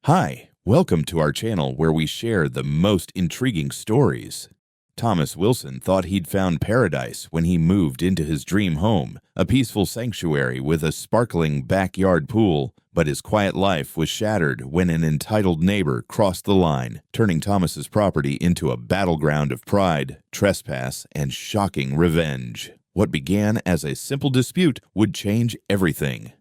Hi, welcome to our channel where we share the most intriguing stories. Thomas Wilson thought he'd found paradise when he moved into his dream home, a peaceful sanctuary with a sparkling backyard pool, but his quiet life was shattered when an entitled neighbor crossed the line, turning Thomas's property into a battleground of pride, trespass, and shocking revenge. What began as a simple dispute would change everything.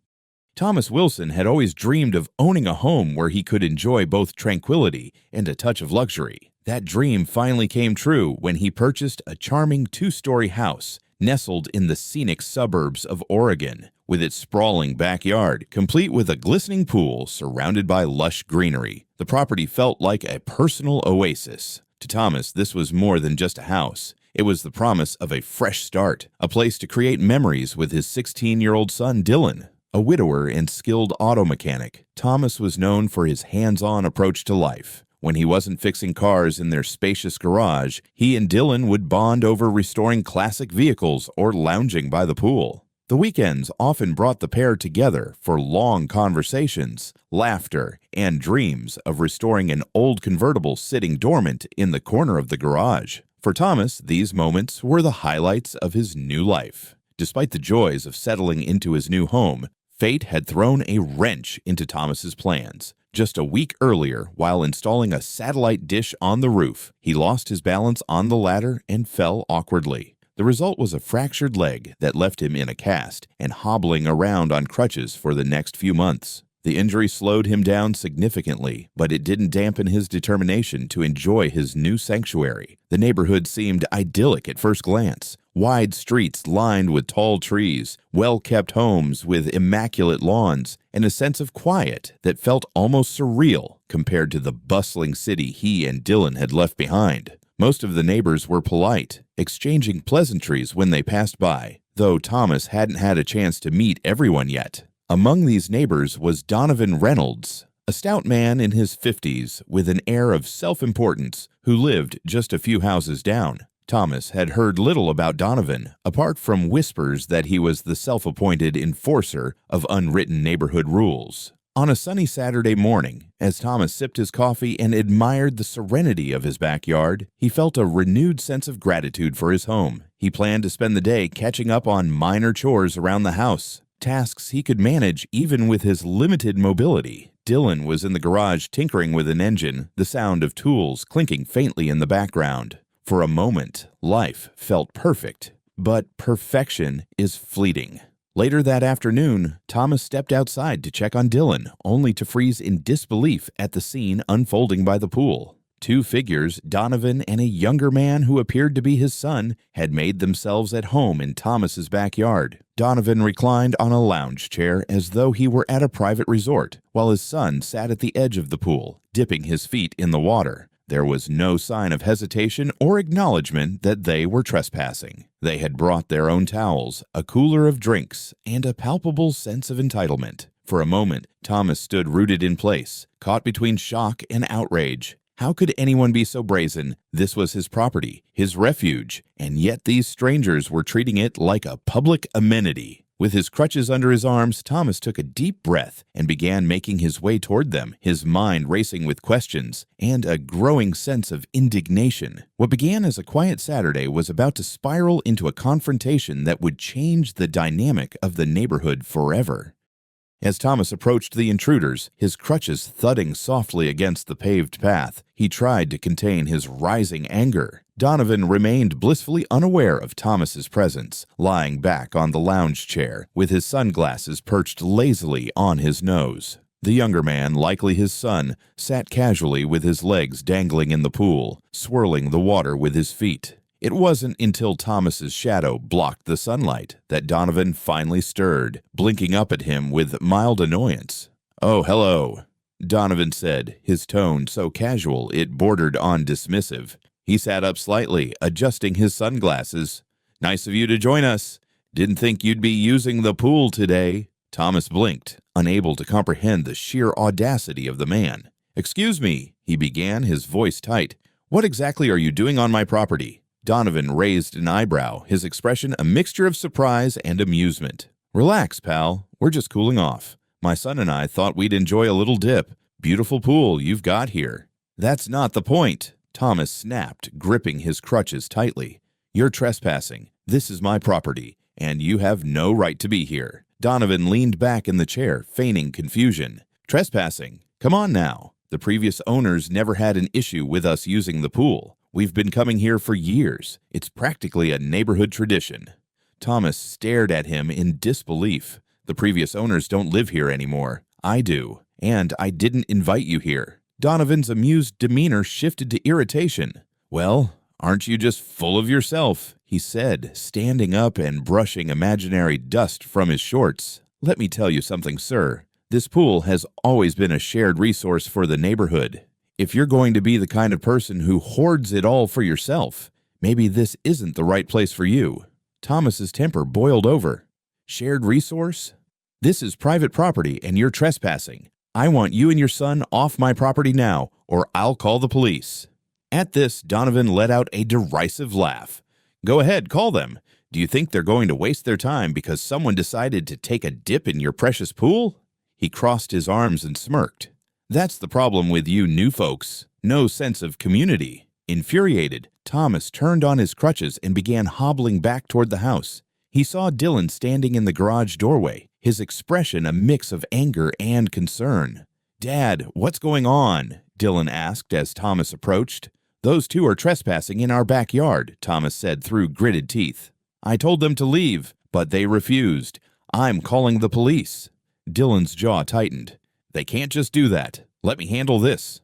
Thomas Wilson had always dreamed of owning a home where he could enjoy both tranquility and a touch of luxury. That dream finally came true when he purchased a charming two-story house nestled in the scenic suburbs of Oregon, with its sprawling backyard, complete with a glistening pool surrounded by lush greenery. The property felt like a personal oasis. To Thomas, this was more than just a house. It was the promise of a fresh start, a place to create memories with his 16-year-old son, Dylan. A widower and skilled auto mechanic, Thomas was known for his hands-on approach to life. When he wasn't fixing cars in their spacious garage, he and Dylan would bond over restoring classic vehicles or lounging by the pool. The weekends often brought the pair together for long conversations, laughter, and dreams of restoring an old convertible sitting dormant in the corner of the garage. For Thomas, these moments were the highlights of his new life. Despite the joys of settling into his new home, fate had thrown a wrench into Thomas's plans. Just a week earlier, while installing a satellite dish on the roof, he lost his balance on the ladder and fell awkwardly. The result was a fractured leg that left him in a cast and hobbling around on crutches for the next few months. The injury slowed him down significantly, but it didn't dampen his determination to enjoy his new sanctuary. The neighborhood seemed idyllic at first glance. Wide streets lined with tall trees, well-kept homes with immaculate lawns, and a sense of quiet that felt almost surreal compared to the bustling city he and Dylan had left behind. Most of the neighbors were polite, exchanging pleasantries when they passed by, though Thomas hadn't had a chance to meet everyone yet. Among these neighbors was Donovan Reynolds, a stout man in his 50s with an air of self-importance who lived just a few houses down. Thomas had heard little about Donovan, apart from whispers that he was the self-appointed enforcer of unwritten neighborhood rules. On a sunny Saturday morning, as Thomas sipped his coffee and admired the serenity of his backyard, he felt a renewed sense of gratitude for his home. He planned to spend the day catching up on minor chores around the house, tasks he could manage even with his limited mobility. Dylan was in the garage tinkering with an engine, the sound of tools clinking faintly in the background. For a moment, life felt perfect, but perfection is fleeting. Later that afternoon, Thomas stepped outside to check on Dylan, only to freeze in disbelief at the scene unfolding by the pool. Two figures, Donovan and a younger man who appeared to be his son, had made themselves at home in Thomas's backyard. Donovan reclined on a lounge chair as though he were at a private resort, while his son sat at the edge of the pool, dipping his feet in the water. There was no sign of hesitation or acknowledgement that they were trespassing. They had brought their own towels, a cooler of drinks, and a palpable sense of entitlement. For a moment, Thomas stood rooted in place, caught between shock and outrage. How could anyone be so brazen? This was his property, his refuge, and yet these strangers were treating it like a public amenity. With his crutches under his arms, Thomas took a deep breath and began making his way toward them, his mind racing with questions and a growing sense of indignation. What began as a quiet Saturday was about to spiral into a confrontation that would change the dynamic of the neighborhood forever. As Thomas approached the intruders, his crutches thudding softly against the paved path, he tried to contain his rising anger. Donovan remained blissfully unaware of Thomas's presence, lying back on the lounge chair, with his sunglasses perched lazily on his nose. The younger man, likely his son, sat casually with his legs dangling in the pool, swirling the water with his feet. It wasn't until Thomas's shadow blocked the sunlight that Donovan finally stirred, blinking up at him with mild annoyance. "Oh, hello," Donovan said, his tone so casual it bordered on dismissive. He sat up slightly, adjusting his sunglasses. "Nice of you to join us. Didn't think you'd be using the pool today." Thomas blinked, unable to comprehend the sheer audacity of the man. "Excuse me," he began, his voice tight. "What exactly are you doing on my property?" Donovan raised an eyebrow, his expression a mixture of surprise and amusement. "Relax, pal. We're just cooling off. My son and I thought we'd enjoy a little dip. beautiful pool you've got here." "That's not the point," Thomas snapped, gripping his crutches tightly. "You're trespassing. This is my property, and you have no right to be here." Donovan leaned back in the chair, feigning confusion. "Trespassing? Come on now. The previous owners never had an issue with us using the pool. We've been coming here for years. It's practically a neighborhood tradition." Thomas stared at him in disbelief. "The previous owners don't live here anymore. I do, and I didn't invite you here." Donovan's amused demeanor shifted to irritation. "Well, aren't you just full of yourself?" he said, standing up and brushing imaginary dust from his shorts. "Let me tell you something, sir. This pool has always been a shared resource for the neighborhood. If you're going to be the kind of person who hoards it all for yourself, maybe this isn't the right place for you." Thomas's temper boiled over. "Shared resource? This is private property and you're trespassing. I want you and your son off my property now, or I'll call the police." At this, Donovan let out a derisive laugh. "Go ahead, call them. Do you think they're going to waste their time because someone decided to take a dip in your precious pool?" He crossed his arms and smirked. "That's the problem with you new folks. No sense of community." Infuriated, Thomas turned on his crutches and began hobbling back toward the house. He saw Dylan standing in the garage doorway, his expression a mix of anger and concern. "Dad, what's going on?" Dylan asked as Thomas approached. "Those two are trespassing in our backyard," Thomas said through gritted teeth. "I told them to leave, but they refused. I'm calling the police." Dylan's jaw tightened. "They can't just do that. Let me handle this."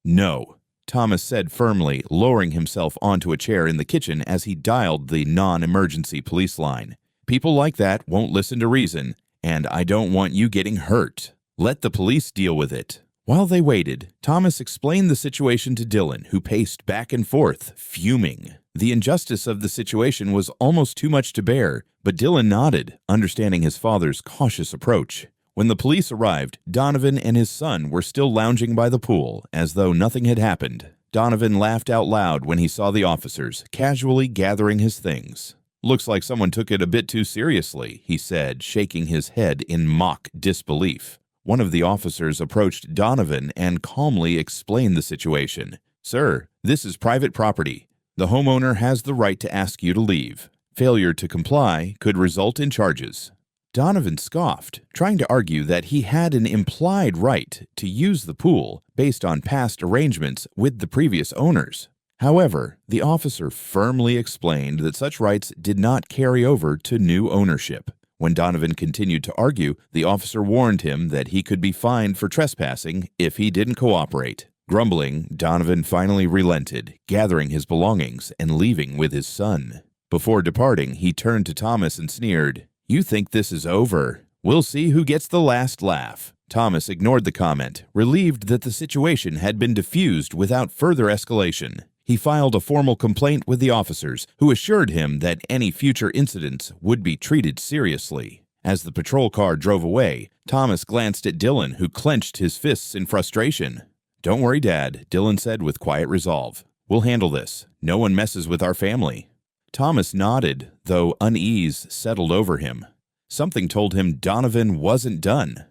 "No," Thomas said firmly, lowering himself onto a chair in the kitchen as he dialed the non-emergency police line. "People like that won't listen to reason, and I don't want you getting hurt. Let the police deal with it." While they waited, Thomas explained the situation to Dylan, who paced back and forth, fuming. The injustice of the situation was almost too much to bear, but Dylan nodded, understanding his father's cautious approach. When the police arrived, Donovan and his son were still lounging by the pool, as though nothing had happened. Donovan laughed out loud when he saw the officers, casually gathering his things. "Looks like someone took it a bit too seriously," he said, shaking his head in mock disbelief. One of the officers approached Donovan and calmly explained the situation. "Sir, this is private property. The homeowner has the right to ask you to leave. Failure to comply could result in charges." Donovan scoffed, trying to argue that he had an implied right to use the pool based on past arrangements with the previous owners. However, the officer firmly explained that such rights did not carry over to new ownership. When Donovan continued to argue, the officer warned him that he could be fined for trespassing if he didn't cooperate. Grumbling, Donovan finally relented, gathering his belongings and leaving with his son. Before departing, he turned to Thomas and sneered, "You think this is over? We'll see who gets the last laugh." Thomas ignored the comment, relieved that the situation had been diffused without further escalation. He filed a formal complaint with the officers, who assured him that any future incidents would be treated seriously. As the patrol car drove away, Thomas glanced at Dylan, who clenched his fists in frustration. "Don't worry, Dad," Dylan said with quiet resolve. "We'll handle this. No one messes with our family." Thomas nodded, though unease settled over him. Something told him Donovan wasn't done.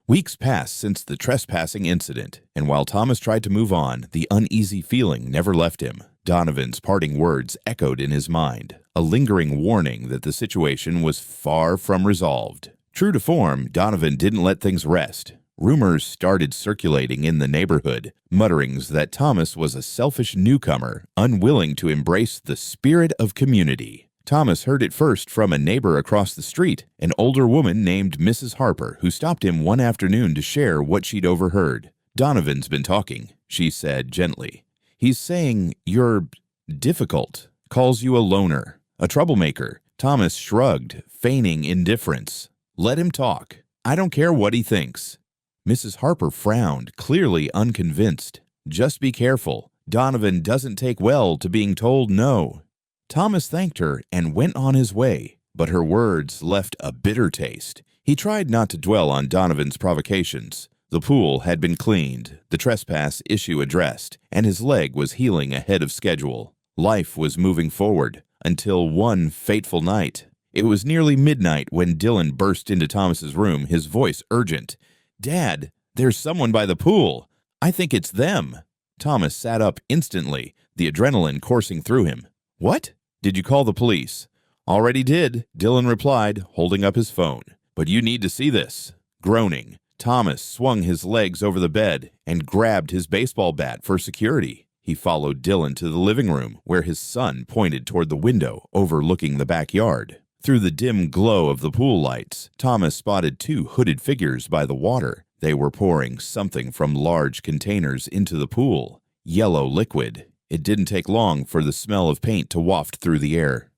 Weeks passed since the trespassing incident, and while Thomas tried to move on, the uneasy feeling never left him. Donovan's parting words echoed in his mind, a lingering warning that the situation was far from resolved. True to form, Donovan didn't let things rest. Rumors started circulating in the neighborhood, mutterings that Thomas was a selfish newcomer, unwilling to embrace the spirit of community. Thomas heard it first from a neighbor across the street, an older woman named Mrs. Harper, who stopped him one afternoon to share what she'd overheard. "Donovan's been talking," she said gently. "He's saying you're difficult, calls you a loner, a troublemaker." Thomas shrugged, feigning indifference. "Let him talk. I don't care what he thinks." Mrs. Harper frowned, clearly unconvinced. "Just be careful. Donovan doesn't take well to being told no." Thomas thanked her and went on his way, but her words left a bitter taste. He tried not to dwell on Donovan's provocations. The pool had been cleaned, the trespass issue addressed, and his leg was healing ahead of schedule. Life was moving forward, until one fateful night. It was nearly midnight when Dylan burst into Thomas's room, his voice urgent. "Dad, There's someone by the pool. I think it's them." Thomas sat up instantly, the adrenaline coursing through him. "What? Did you call the police?" "Already did," Dylan replied, holding up his phone. "But you need to see this." Groaning, Thomas swung his legs over the bed and grabbed his baseball bat for security. He followed Dylan to the living room, where his son pointed toward the window overlooking the backyard. Through the dim glow of the pool lights, Thomas spotted two hooded figures by the water. They were pouring something from large containers into the pool. Yellow liquid. It didn't take long for the smell of paint to waft through the air.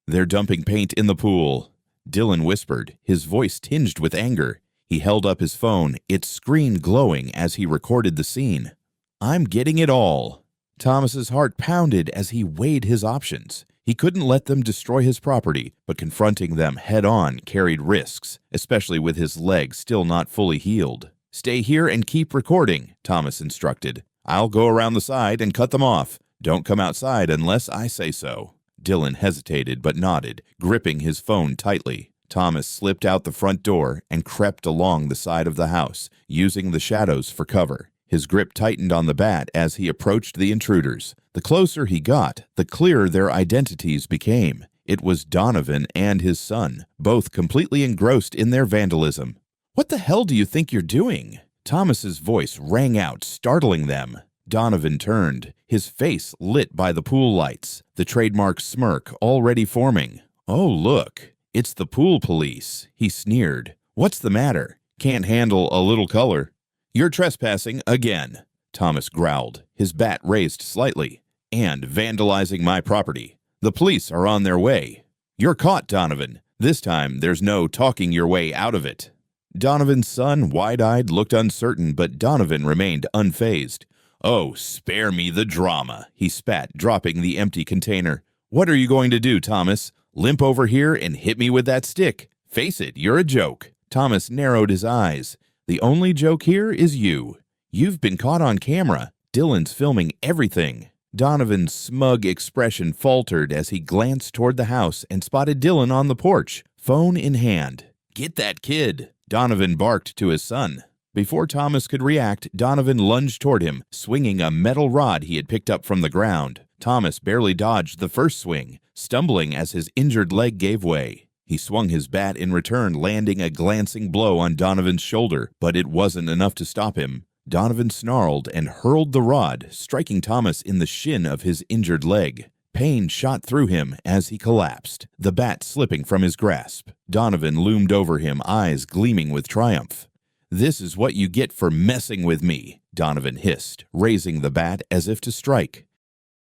"They're dumping paint in the pool," Dylan whispered, his voice tinged with anger. He held up his phone, its screen glowing as he recorded the scene. "I'm getting it all." Thomas's heart pounded as he weighed his options. He couldn't let them destroy his property, but confronting them head-on carried risks, especially with his leg still not fully healed. "Stay here and keep recording," Thomas instructed. "I'll go around the side and cut them off. Don't come outside unless I say so." Dylan hesitated but nodded, gripping his phone tightly. Thomas slipped out the front door and crept along the side of the house, using the shadows for cover. His grip tightened on the bat as he approached the intruders. The closer he got, the clearer their identities became. It was Donovan and his son, both completely engrossed in their vandalism. "What the hell do you think you're doing?" Thomas's voice rang out, startling them. Donovan turned, his face lit by the pool lights, the trademark smirk already forming. "Oh, look, it's the pool police," he sneered. "What's the matter? Can't handle a little color?" "You're trespassing again," Thomas growled, his bat raised slightly, "and vandalizing my property. The police are on their way." "You're caught, Donovan. This time there's no talking your way out of it." Donovan's son, wide-eyed, looked uncertain, but Donovan remained unfazed. "Oh, spare me the drama," he spat, dropping the empty container. "What are you going to do, Thomas? Limp over here and hit me with that stick? Face it, you're a joke." Thomas narrowed his eyes. "The only joke here is you. You've been caught on camera. Dylan's filming everything." Donovan's smug expression faltered as he glanced toward the house and spotted Dylan on the porch, phone in hand. "Get that kid," Donovan barked to his son. Before Thomas could react, Donovan lunged toward him, swinging a metal rod he had picked up from the ground. Thomas barely dodged the first swing, stumbling as his injured leg gave way. He swung his bat in return, landing a glancing blow on Donovan's shoulder, but it wasn't enough to stop him. Donovan snarled and hurled the rod, striking Thomas in the shin of his injured leg. Pain shot through him as he collapsed, the bat slipping from his grasp. Donovan loomed over him, eyes gleaming with triumph. "This is what you get for messing with me," Donovan hissed, raising the bat as if to strike.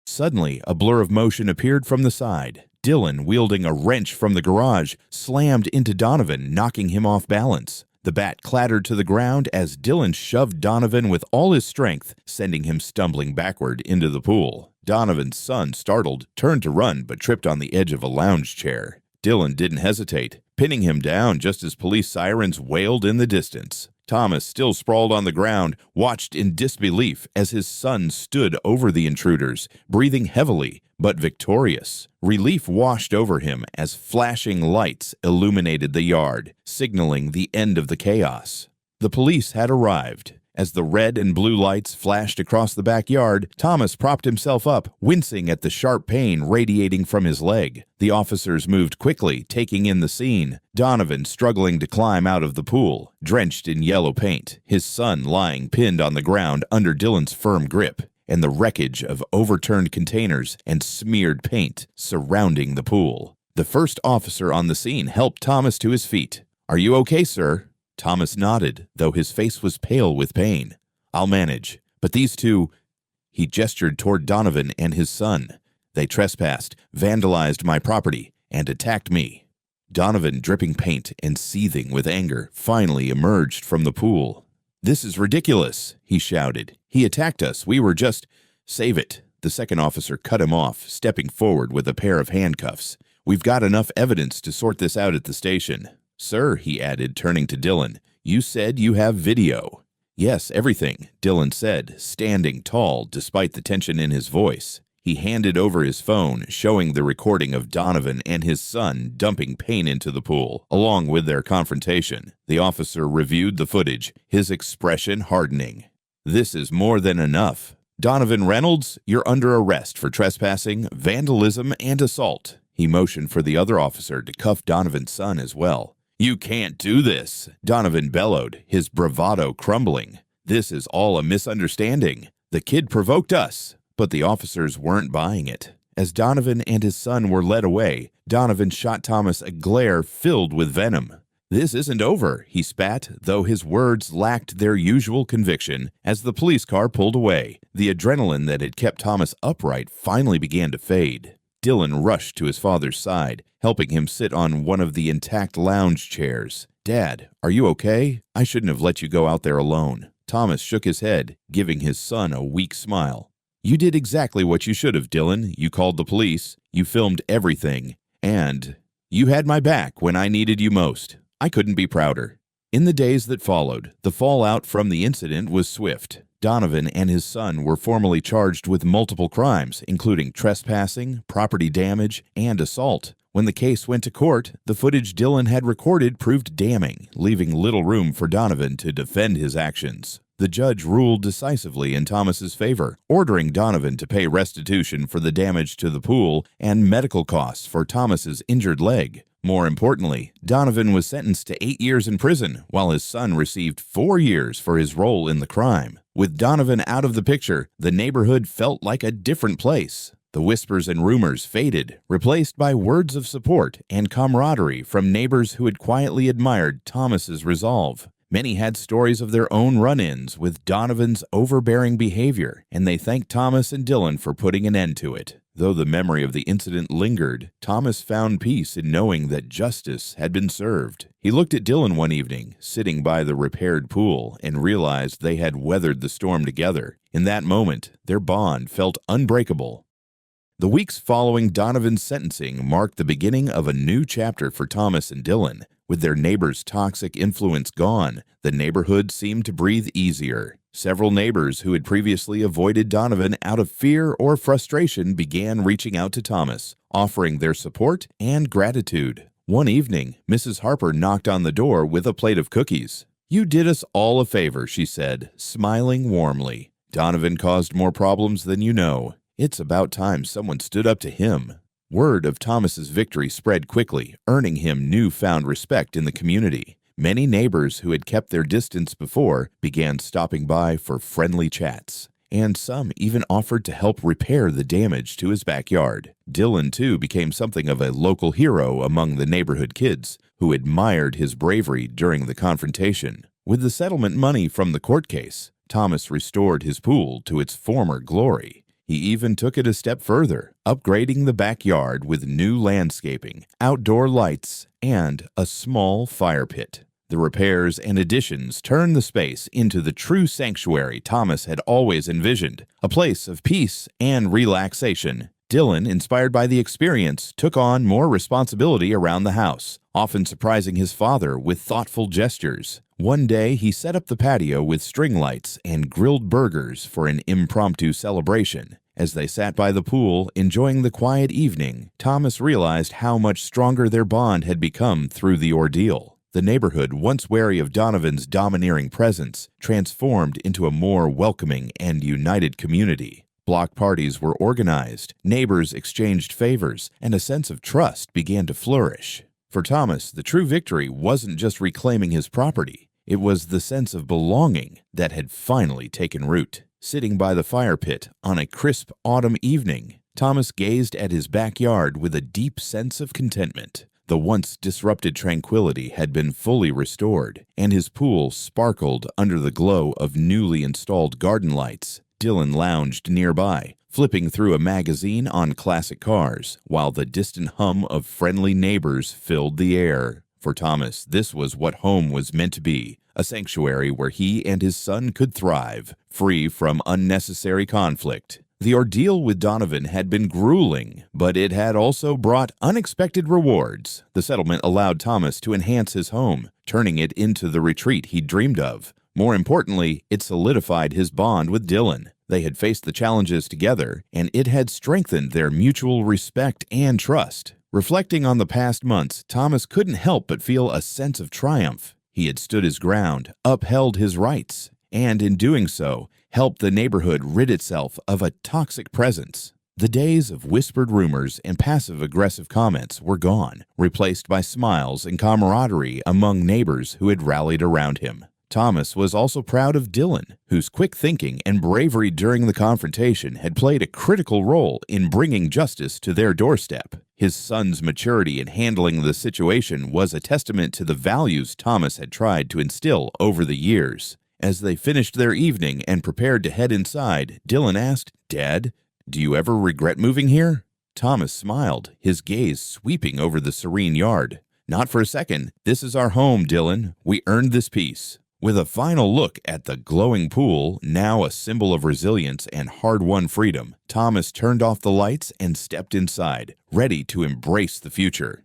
Suddenly, a blur of motion appeared from the side. Dylan, wielding a wrench from the garage, slammed into Donovan, knocking him off balance. The bat clattered to the ground as Dylan shoved Donovan with all his strength, sending him stumbling backward into the pool. Donovan's son, startled, turned to run but tripped on the edge of a lounge chair. Dylan didn't hesitate, pinning him down just as police sirens wailed in the distance. Thomas, still sprawled on the ground, watched in disbelief as his son stood over the intruders, breathing heavily but victorious. Relief washed over him as flashing lights illuminated the yard, signaling the end of the chaos. The police had arrived. As the red and blue lights flashed across the backyard, Thomas propped himself up, wincing at the sharp pain radiating from his leg. The officers moved quickly, taking in the scene. Donovan struggling to climb out of the pool, drenched in yellow paint, his son lying pinned on the ground under Dylan's firm grip, and the wreckage of overturned containers and smeared paint surrounding the pool. The first officer on the scene helped Thomas to his feet. "Are you okay, sir?" Thomas nodded, though his face was pale with pain. "I'll manage. But these two—" He gestured toward Donovan and his son. "They trespassed, vandalized my property, and attacked me." Donovan, dripping paint and seething with anger, finally emerged from the pool. "This is ridiculous," he shouted. "He attacked us. We were just—" "Save it." The second officer cut him off, stepping forward with a pair of handcuffs. "We've got enough evidence to sort this out at the station." "Sir," he added, turning to Dylan, "you said you have video." "Yes, everything," Dylan said, standing tall despite the tension in his voice. He handed over his phone, showing the recording of Donovan and his son dumping paint into the pool, along with their confrontation. The officer reviewed the footage, his expression hardening. "This is more than enough. Donovan Reynolds, you're under arrest for trespassing, vandalism, and assault." He motioned for the other officer to cuff Donovan's son as well. "You can't do this," Donovan bellowed, his bravado crumbling. "This is all a misunderstanding. The kid provoked us." But the officers weren't buying it. As Donovan and his son were led away, Donovan shot Thomas a glare filled with venom. "This isn't over," he spat, though his words lacked their usual conviction. As the police car pulled away, the adrenaline that had kept Thomas upright finally began to fade. Dylan rushed to his father's side, helping him sit on one of the intact lounge chairs. "Dad, are you okay? I shouldn't have let you go out there alone." Thomas shook his head, giving his son a weak smile. "You did exactly what you should have, Dylan. You called the police, you filmed everything, and you had my back when I needed you most. I couldn't be prouder." In the days that followed, the fallout from the incident was swift. Donovan and his son were formally charged with multiple crimes, including trespassing, property damage, and assault. When the case went to court, the footage Dylan had recorded proved damning, leaving little room for Donovan to defend his actions. The judge ruled decisively in Thomas's favor, ordering Donovan to pay restitution for the damage to the pool and medical costs for Thomas's injured leg. More importantly, Donovan was sentenced to 8 years in prison, while his son received 4 years for his role in the crime. With Donovan out of the picture, the neighborhood felt like a different place. The whispers and rumors faded, replaced by words of support and camaraderie from neighbors who had quietly admired Thomas's resolve. Many had stories of their own run-ins with Donovan's overbearing behavior, and they thanked Thomas and Dylan for putting an end to it. Though the memory of the incident lingered, Thomas found peace in knowing that justice had been served. He looked at Dylan one evening, sitting by the repaired pool, and realized they had weathered the storm together. In that moment, their bond felt unbreakable. The weeks following Donovan's sentencing marked the beginning of a new chapter for Thomas and Dylan. With their neighbor's toxic influence gone, the neighborhood seemed to breathe easier. Several neighbors who had previously avoided Donovan out of fear or frustration began reaching out to Thomas, offering their support and gratitude. One evening, Mrs. Harper knocked on the door with a plate of cookies. "You did us all a favor," she said, smiling warmly. "Donovan caused more problems than you know. It's about time someone stood up to him." Word of Thomas's victory spread quickly, earning him newfound respect in the community. Many neighbors who had kept their distance before began stopping by for friendly chats, and some even offered to help repair the damage to his backyard. Dylan, too, became something of a local hero among the neighborhood kids, who admired his bravery during the confrontation. With the settlement money from the court case, Thomas restored his pool to its former glory. He even took it a step further, upgrading the backyard with new landscaping, outdoor lights, and a small fire pit. The repairs and additions turned the space into the true sanctuary Thomas had always envisioned, a place of peace and relaxation. Dylan, inspired by the experience, took on more responsibility around the house, often surprising his father with thoughtful gestures. One day, he set up the patio with string lights and grilled burgers for an impromptu celebration. As they sat by the pool, enjoying the quiet evening, Thomas realized how much stronger their bond had become through the ordeal. The neighborhood, once wary of Donovan's domineering presence, transformed into a more welcoming and united community. Block parties were organized, neighbors exchanged favors, and a sense of trust began to flourish. For Thomas, the true victory wasn't just reclaiming his property. It was the sense of belonging that had finally taken root. Sitting by the fire pit on a crisp autumn evening, Thomas gazed at his backyard with a deep sense of contentment. The once disrupted tranquility had been fully restored, and his pool sparkled under the glow of newly installed garden lights. Dylan lounged nearby, flipping through a magazine on classic cars, while the distant hum of friendly neighbors filled the air. For Thomas, this was what home was meant to be, a sanctuary where he and his son could thrive, free from unnecessary conflict. The ordeal with Donovan had been grueling, but it had also brought unexpected rewards. The settlement allowed Thomas to enhance his home, turning it into the retreat he dreamed of. More importantly, it solidified his bond with Dylan. They had faced the challenges together, and it had strengthened their mutual respect and trust. Reflecting on the past months, Thomas couldn't help but feel a sense of triumph. He had stood his ground, upheld his rights, and in doing so, helped the neighborhood rid itself of a toxic presence. The days of whispered rumors and passive-aggressive comments were gone, replaced by smiles and camaraderie among neighbors who had rallied around him. Thomas was also proud of Dylan, whose quick thinking and bravery during the confrontation had played a critical role in bringing justice to their doorstep. His son's maturity in handling the situation was a testament to the values Thomas had tried to instill over the years. As they finished their evening and prepared to head inside, Dylan asked, "Dad, do you ever regret moving here?" Thomas smiled, his gaze sweeping over the serene yard. "Not for a second. This is our home, Dylan. We earned this peace." With a final look at the glowing pool, now a symbol of resilience and hard-won freedom, Thomas turned off the lights and stepped inside, ready to embrace the future.